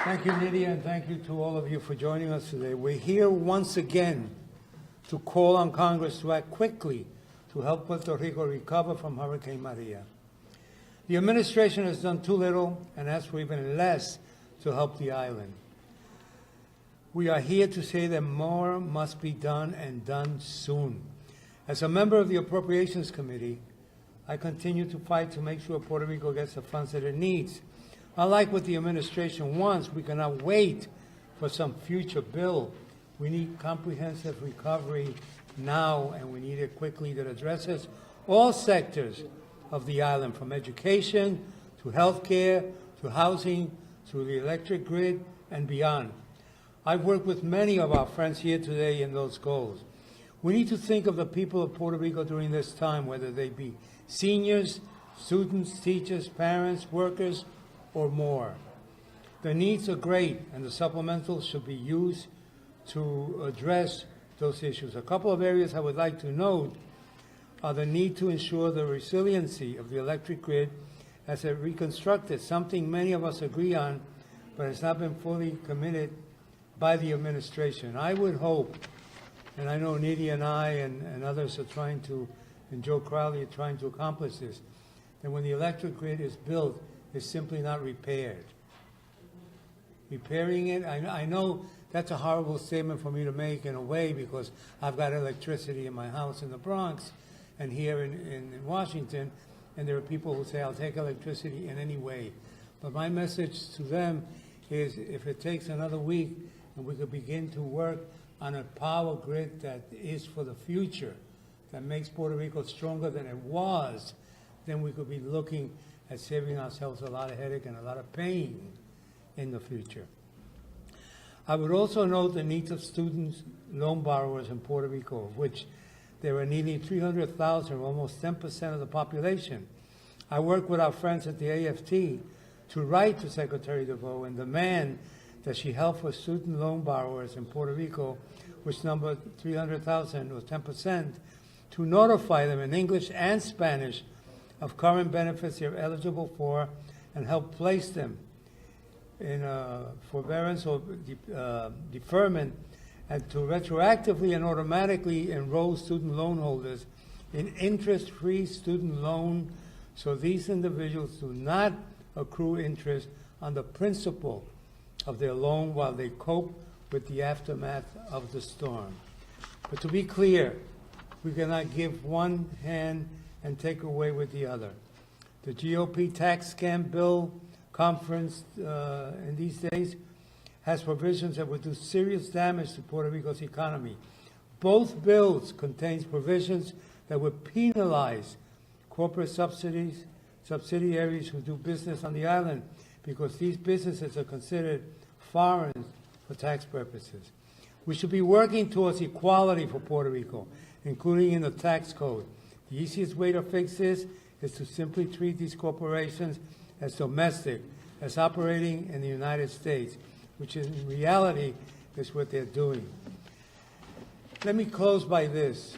Thank you, Nydia, and thank you to all of you for joining us today. We're here once again to call on Congress to act quickly to help Puerto Rico recover from Hurricane Maria. The administration has done too little and asked for even less to help the island. We are here to say that more must be done and done soon. As a member of the Appropriations Committee, I continue to fight to make sure Puerto Rico gets the funds that it needs. Unlike what the administration wants, we cannot wait for some future bill. We need comprehensive recovery now, and we need it quickly that addresses all sectors of the island, from education to healthcare to housing to the electric grid and beyond. I've worked with many of our friends here today in those goals. We need to think of the people of Puerto Rico during this time, whether they be seniors, students, teachers, parents, workers, or more. The needs are great, and the supplementals should be used to address those issues. A couple of areas I would like to note are the need to ensure the resiliency of the electric grid as it reconstructed, something many of us agree on, but has not been fully committed by the administration. I would hope, and I know Nydia and I and others are trying to, and Joe Crowley are trying to accomplish this, that when the electric grid is built, it's simply not repaired. Repairing it, I know that's a horrible statement for me to make in a way, because I've got electricity in my house in the Bronx and here in Washington, and there are people who say, I'll take electricity in any way. But my message to them is, if it takes another week and we could begin to work on a power grid that is for the future, that makes Puerto Rico stronger than it was, then we could be looking at saving ourselves a lot of headache and a lot of pain in the future. I would also note the needs of students, loan borrowers in Puerto Rico, of which there are nearly 300,000, almost 10% of the population. I work with our friends at the AFT to write to Secretary DeVoe and demand that she help for student loan borrowers in Puerto Rico, which number 300,000 or 10%, to notify them in English and Spanish of current benefits they're eligible for and help place them in forbearance or deferment, and to retroactively and automatically enroll student loan holders in interest-free student loan, so these individuals do not accrue interest on the principal of their loan while they cope with the aftermath of the storm. But to be clear, we cannot give one hand and take away with the other. The GOP tax scam bill conference in these days has provisions that would do serious damage to Puerto Rico's economy. Both bills contain provisions that would penalize corporate subsidiaries who do business on the island, because these businesses are considered foreign for tax purposes. We should be working towards equality for Puerto Rico, including in the tax code. The easiest way to fix this is to simply treat these corporations as domestic, as operating in the United States, which in reality is what they're doing. Let me close by this.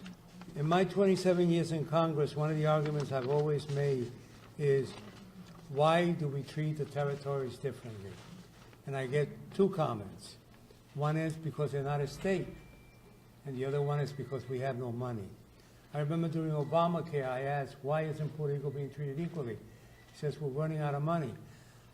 In my 27 years in Congress, one of the arguments I've always made is, why do we treat the territories differently? And I get two comments. One is because they're not a state, and the other one is because we have no money. I remember during Obamacare, I asked, why isn't Puerto Rico being treated equally? He says, we're running out of money.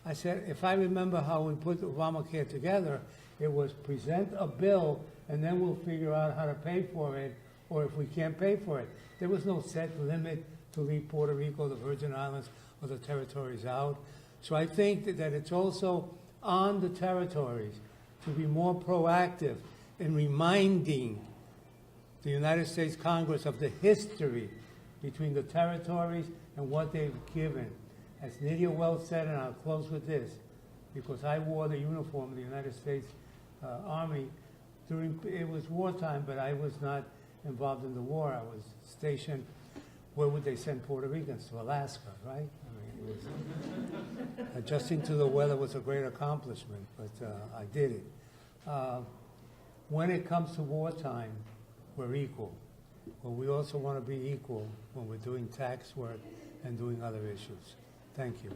I said, if I remember how we put Obamacare together, it was present a bill and then we'll figure out how to pay for it, or if we can't pay for it. There was no set limit to leave Puerto Rico, the Virgin Islands, or the territories out. So I think that it's also on the territories to be more proactive in reminding the United States Congress of the history between the territories and what they've given. As Nydia well said, and I'll close with this, because I wore the uniform of the United States Army during, it was wartime, but I was not involved in the war. I was stationed, where would they send Puerto Ricans? To Alaska, right? I mean, it was, adjusting to the weather was a great accomplishment, but I did it. When it comes to wartime, we're equal. But we also want to be equal when we're doing tax work and doing other issues. Thank you.